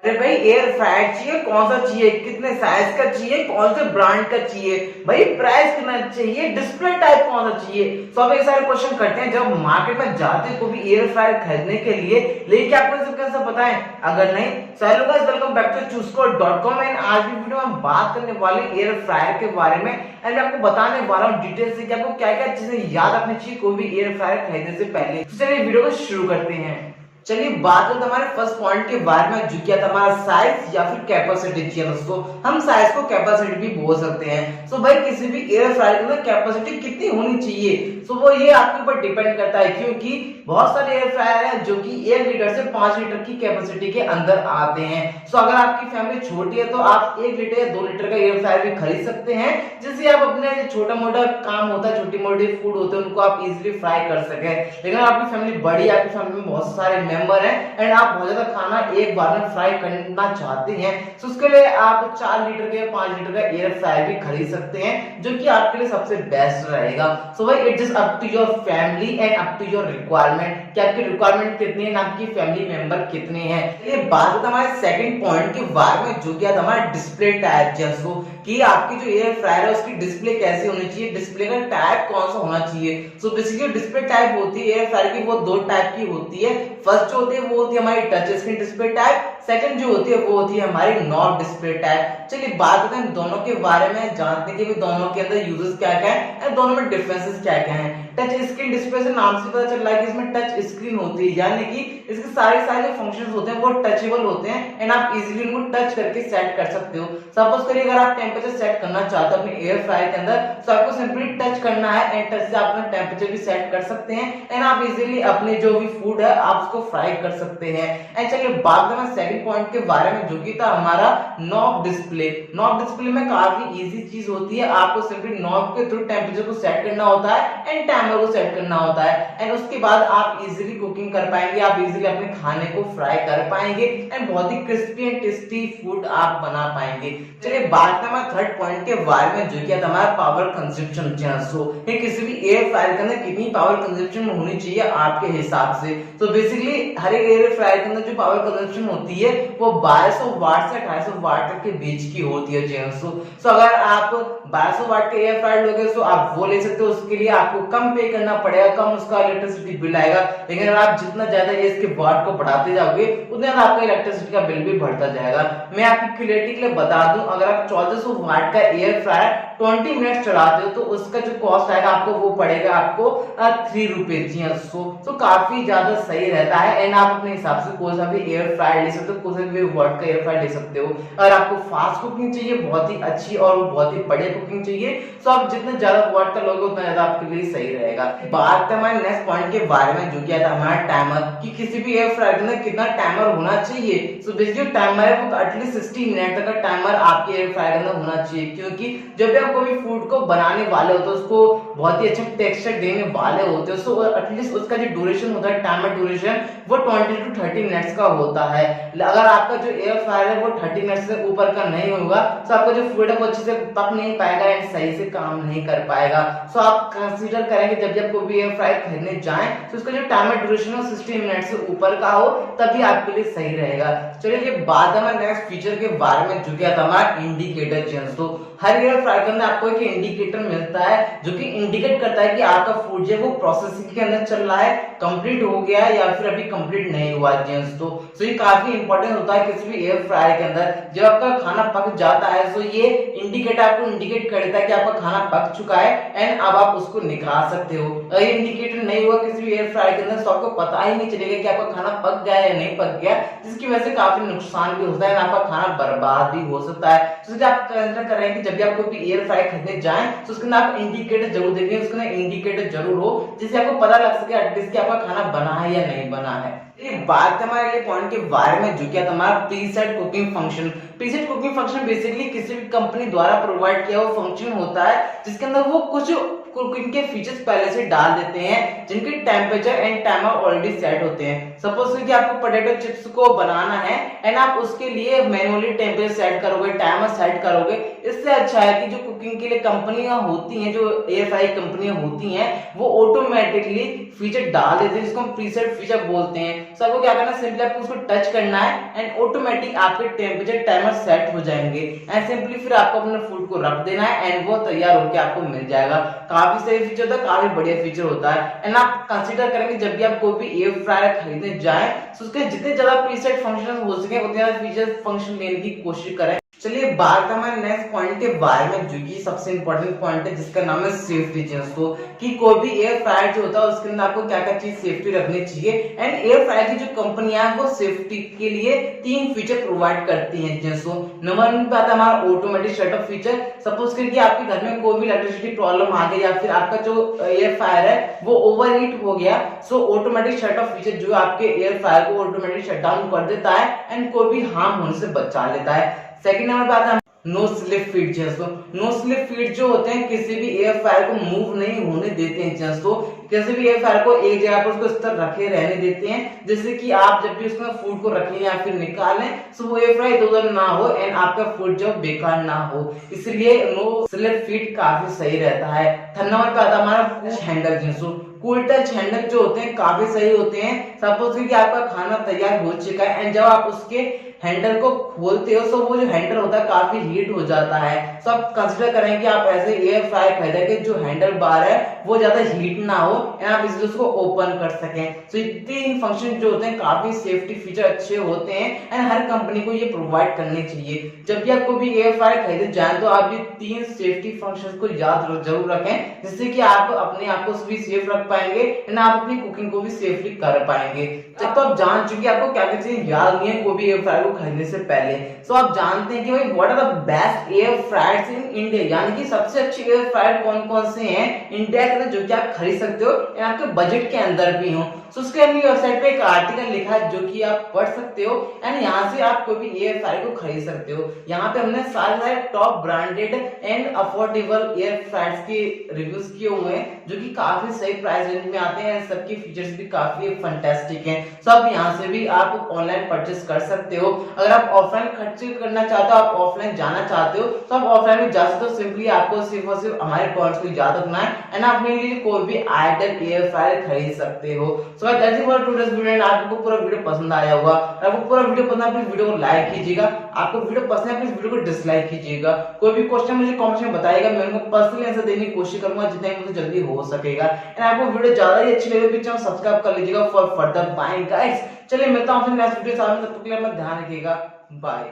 अरे भाई air fryer चाहिए, कौन सा चाहिए, कितने साइज का चाहिए, कौन से ब्रांड का चाहिए, भाई प्राइस कितना चाहिए, डिस्प्ले टाइप कौन सा चाहिए। सब ये सारे क्वेश्चन करते हैं जब मार्केट में जाते हैं कोई भी एयर फ्रायर खरीदने के लिए। लेकिन आपको सब कैसे पता है? अगर नहीं, hello guys, welcome back to choosecode.com and आज की वीडियो में हम बात करने वाले एयर फ्रायर के बारे में एंड मैं आपको बताने वाला हूँ डिटेल से कि आपको क्या क्या चीजें याद रखनी चाहिए कोई भी एयर फ्रायर खरीदने से पहले। तो चलिए वीडियो को शुरू करते हैं। चलिए बात करते हमारे फर्स्ट पॉइंट के बारे में जो क्या था हमारा साइज या फिर कैपेसिटी चाहिए। दोस्तों हम साइज को कैपेसिटी भी बोल सकते हैं। सो भाई किसी भी एयर फ्रायर के अंदर कैपेसिटी कितनी होनी चाहिए, सो वो ये आपके ऊपर डिपेंड करता है, क्योंकि बहुत सारे एयर फ्रायर हैं जो कि 1 लीटर से 5 लीटर की कैपेसिटी के अंदर आते हैं। सो अगर आपकी फैमिली छोटी है तो आप 1 लीटर या 2 लीटर का एयर फ्रायर भी खरीद सकते हैं, जिससे आप अपने छोटा मोटा काम होता है, छोटी मोटी फूड होते हैं, उनको आप इजीली फ्राई कर सके। लेकिन आपकी फैमिली बड़ी है, आपकी फैमिली में बहुत सारे मेंबर हैं एंड आप बहुत ज्यादा खाना एक बार में फ्राई करना चाहते हैं, तो उसके लिए आप 4 लीटर के 5 लीटर का एयर फ्रायर भी खरीद सकते हैं, जो कि आपके लिए सबसे बेस्ट रहेगा। सो भाई it is up to your family and up to your requirement कि आपकी रिक्वायरमेंट कितनी है, आपकी फैमिली मेंबर कितने हैं। ये बात है हमारे सेकंड पॉइंट के बारे में जो कि हमारा डिस्प्ले टाइप जैसो कि आपकी जो एयर फ्रायर है उसकी डिस्प्ले कैसी होनी चाहिए, डिस्प्ले का टाइप कौन सा होना चाहिए। सो बेसिकली डिस्प्ले टाइप होती है एयर फ्रायर की, वो 2 टाइप की होती है। फर्स्ट जो होती है वो होती है हमारी touch screen display type, second जो होती है वो होती है हमारी नॉब डिस्प्ले टाइप। चलिए बात करते हैं दोनों के बारे में, जानते हैं कि दोनों के अंदर यूजेस क्या क्या है और दोनों में डिफरेंसेस क्या क्या हैं। टच स्क्रीन डिस्प्ले से नाम से पता चल रहा है कि इसमें टच स्क्रीन होती है, यानी कि इसके सारे जो फंक्शंस होते हैं वो टचेबल होते हैं एंड आप इजीली उनको टच करके सेट कर सकते हो। सपोज करिए अगर आप टेंपरेचर सेट करना चाहते हो अपने एयर फ्रायर के अंदर, तो आपको सिंपली टच करना है एंड टच से आप अपना टेंपरेचर भी सेट कर सकते हैं एंड आप इजीली अपने जो भी फूड है आप उसको फ्राई कर सकते हैं। एंड चलिए बात करना सेकंड पॉइंट के बारे में जो कि था हमारा नॉब डिस्प्ले। नॉब डिस्प्ले में काफी इजी चीज होती है, आपको सिंपली नॉब के थ्रू टेंपरेचर को सेट करना होता है एंड टाइमर को सेट करना होता है एंड उसके बाद आप इजीली कुकिंग कर पाएंगे, आप इजीली अपने खाने को फ्राई कर पाएंगे एंड बहुत ही क्रिस्पी एंड टेस्टी फूड आप बना पाएंगे। चलिए बात करते हैं थर्ड पॉइंट के बारे में जो कि हमारा पावर कंजप्शन। ये किसी भी एयर फ्रायर के अंदर कितनी पावर कंजप्शन होनी चाहिए आपके हिसाब से। तो बेसिकली हर एक एयर फ्रायर के अंदर जो पावर कंजप्शन होती है वो 1200 वाट से 250 वाट तक के बीच की होती है। सो अगर आप 1200 वाट के एयर फ्रायर लोगे तो आप वो ले सकते हो, उसके लिए आपको कम पे करना पड़ेगा, कम उसका इलेक्ट्रिसिटी बिल आएगा। लेकिन अगर आप जितना ज्यादा इसके वाट को बढ़ाते जाओगे उतना आपका इलेक्ट्रिसिटी का बिल भी बढ़ता जाएगा। मैं आपकी क्लियरिटी के लिए बता दूं, अगर आप 1400 वाट का एयर फ्रायर 20 मिनट चलाते हो तो उसका जो कॉस्ट आएगा आपको वो पड़ेगा आपको 3 रुपए। तो काफी ज्यादा सही रहता है एंड आप अपने हिसाब से कोई सा भी एयर फ्रायर ले सकते हो, कोई सा भी वाट का एयर फ्रायर ले सकते हो। अगर आपको फास्ट कुकिंग चाहिए, बहुत ही अच्छी और बहुत ही बढ़िया कुकिंग चाहिए, तो आप जितना ज्यादा वाट का लोगे उतना ज्यादा आपके लिए सही रहेगा। बात है हमारे नेक्स्ट पॉइंट के बारे में जो क्या था हमारा टाइमर कि किसी भी एयर फ्रायर के अंदर कितना टाइमर होना चाहिए। सो बेसिकली टाइमर है वो एटलीस्ट 60 मिनट तक का टाइमर आपके एयर फ्रायर के अंदर होना चाहिए, क्योंकि जब भी आप कोई फूड को बनाने वाले होते हो उसको बहुत ही अच्छा टेक्सचर देने वाले होते हो, सो एटलीस्ट उसका जो ड्यूरेशन होता है टाइमर ड्यूरेशन वो 20 to 30 मिनट्स का होता है। अगर आपका जो एयर फ्रायर है वो 30 मिनट से ऊपर का नहीं होगा तो आपका जो फूड है वो अच्छे से पक नहीं पाएगा एंड सही से काम नहीं कर पाएगा। सो आप कंसीडर करेंगे जब जब कोई भी एयर फ्रायर खरीदने जाएं तो उसका जो टाइमर ड्यूरेशन है 60 मिनट से ऊपर का हो, तभी आपके लिए सही रहेगा। चलिए ये बात है नेक्स्ट फीचर के बारे में जो क्या था हमारा इंडिकेटर चेंज। तो हर एयर फ्रायर के अंदर आपको एक इंडिकेटर मिलता है जो कि इंडिकेट करता है कि आपका फूड जो है वो प्रोसेसिंग के अंदर चल रहा है, कंप्लीट हो गया है या फिर अभी कंप्लीट नहीं हुआ जेंस। तो ये काफी इंपॉर्टेंट होता है किसी भी एयर फ्रायर के अंदर। जब आपका खाना पक जाता है तो ये इंडिकेटर आपको इंडिकेट करता है कि आपका खाना पक चुका है एंड अब आप उसको निकाल सकते हो। अगर ये इंडिकेटर नहीं हुआ किसी भी एयर फ्रायर के अंदर तो आपको पता ही नहीं चलेगा कि आपका खाना पक गया या नहीं पक गया, जिसकी वजह से काफी नुकसान भी होता है, आपका खाना बर्बाद भी हो सकता है। तो आप कंसीडर कर रहे हैं कि जब भी आप कोई एयर फ्रायर खरीदने जाएं तो उसके अंदर आप इंडिकेटर जरूर देखें, उसके अंदर इंडिकेटर जरूर हो जिससे आपको पता लग सके एटलीस्ट कि आपका खाना बना है या नहीं बना है। ये बात हमारे लिए पॉइंट के बारे में जो क्या हमारा preset cooking function. Preset cooking function basically किसी भी कंपनी द्वारा प्रोवाइड किया हुआ फंक्शन होता है जिसके अंदर वो कुछ कुकिंग के फीचर्स पहले से डाल देते हैं जिनके temperature and timer already set होते हैं। सपोज कि आपको पोटैटो चिप्स को बनाना है एंड आप उसके लिए मैनुअली टेम्परेचर सेट करोगे, टाइमर सेट करोगे। इससे अच्छा है कि जो कुकिंग के लिए कंपनियां होती हैं, जो एयर फ्राई कंपनियां होती हैं, वो ऑटोमेटिकली फीचर डाल देते हैं जिसको हम प्रीसेट फीचर बोलते हैं। सबको क्या करना है, सिंपली आपको उसको टच करना है एंड ऑटोमेटिक आपके टेम्परेचर टाइमर सेट हो जाएंगे एंड सिंपली फिर आपको अपने फूड को रख देना है एंड वो तैयार होकर आपको मिल जाएगा। काफी सही फीचर होता है, काफी बढ़िया फीचर होता है। एंड आप कंसीडर करेंगे जब भी आप कोई भी एयर फ्रायर खरीदने जाएं तो उसके जितने ज्यादा प्रीसेट फंक्शन हो सके उतने ज्यादा फीचर फंक्शन लेने की कोशिश करें। चलिए बात करते हैं हमारे नेक्स्ट पॉइंट के बारे में, जो कि सबसे इंपॉर्टेंट पॉइंट है जिसका नाम है सेफ्टी। दोस्तों कि कोई भी एयर फ्रायर जो होता है उसके अंदर आपको क्या क्या चीज सेफ्टी रखनी चाहिए एंड एयर फ्रायर की जो कंपनियां हैं वो सेफ्टी के लिए 3 फीचर प्रोवाइड करती हैं। दोस्तों नंबर 1 पे आता है हमारा automatic shut off feature. Suppose करके आपके घर में कोई भी इलेक्ट्रिसिटी प्रॉब्लम आ गई या फिर आपका जो एयर फ्रायर है वो ओवरहीट हो गया, सो ऑटोमेटिक शट ऑफ फीचर जो आपके एयर फ्रायर को ऑटोमेटिक शट डाउन कर देता है एंड कोई भी हार्म होने से बचा लेता है। सेकंड नंबर पे आता है नो स्लिप फीड। दोस्तों नो स्लिप फीड जो होते हैं किसी भी एयर फ्रायर को मूव नहीं होने देते हैं। दोस्तों किसी भी एयर फ्रायर को एक जगह पर उसको इस तरह रखे रहने देते हैं जैसे कि आप जब भी उसमें फूड को रखें या फिर निकालें सो वो एयर फ्रायर इधर ना हो एंड आपका फूड जो बेकार ना हो, इसलिए नो स्लिप फीड काफी सही रहता है। थर्ड नंबर पे आता है हमारा हैंडल। दोस्तों कूल टच हैंडल जो होते हैं काफी सही होते हैं। सपोज कि आपका खाना तैयार हो चुका है एंड जब आप उसके हैंडल को खोलते हो तो वो जो हैंडल होता है काफी हीट हो जाता है। तो आप कंसीडर करें कि आप ऐसे एयर फ्राई खरीदें कि जो हैंडल बार है वो ज्यादा हीट ना हो एंड आप इसलिए उसको ओपन कर सकें। तो ये 3 फंक्शन जो होते हैं काफी सेफ्टी फीचर अच्छे होते हैं एंड हर कंपनी को ये प्रोवाइड करने चाहिए। जब भी आप कोई भी एयर फ्राई खरीदे जाए तो आप ये 3 सेफ्टी फंक्शन को याद जरूर रखें जिससे कि आप अपने आप को भी सेफ रख पाएंगे एंड आप अपनी कुकिंग को भी सेफली कर पाएंगे। जब तो आप जान चुके आपको क्या क्या चीजें याद नहीं है कोई भी एयर फ्रायर खरीदने से पहले, तो आप जानते हैं कि भाई what are the best air fryers in India, यानी कि सबसे अच्छे एयर फ्रायर कौन कौन से हैं इंडिया के अंदर जो कि आप खरीद सकते हो या आपके बजट के अंदर भी हो। तो उसके अपनी वेबसाइट पे एक आर्टिकल लिखा है जो कि आप पढ़ सकते हो एंड यहाँ से आप कोई भी एयर फ्रायर को खरीद सकते हो। यहाँ पे हमने सारे top branded and affordable air fryers के रिव्यूज किए हुए हैं जो कि काफी सही प्राइस रेंज में आते हैं। सबके फीचर्स भी काफी फैंटास्टिक हैं। सब यहाँ से भी आप ऑनलाइन परचेस कर सकते हो। अगर आप ऑफलाइन खर्च करना चाहते हो, आप ऑफलाइन जाना चाहते हो तो आप ऑफलाइन भी जा सकते हो। सिंपली आपको सिर्फ और सिर्फ हमारे पॉइंट्स को याद रखना है एंड आप अपने लिए कोई भी आइडल एयर फ्रायर खरीद सकते हो। So that's it for today's video and आपको पूरा वीडियो पसंद आया होगा। आपको पूरा वीडियो पसंद है प्लीज वीडियो को लाइक कीजिएगा। आपको वीडियो पसंद है प्लीज वीडियो को डिसलाइक कीजिएगा। कोई भी क्वेश्चन मुझे कमेंट में बताइएगा, मैं उनको पर्सनली आंसर देने की कोशिश करूंगा जितना मुझे जल्दी हो सकेगा। एंड आपको वीडियो ज्यादा ही अच्छी लगे तो चैनल सब्सक्राइब कर लीजिएगा फॉर फर्दर बाइंग गाइस। चलिए मिलता हूं आपसे नेक्स्ट वीडियो साथ में, तब तक के लिए अपना ध्यान रखिएगा। बाय।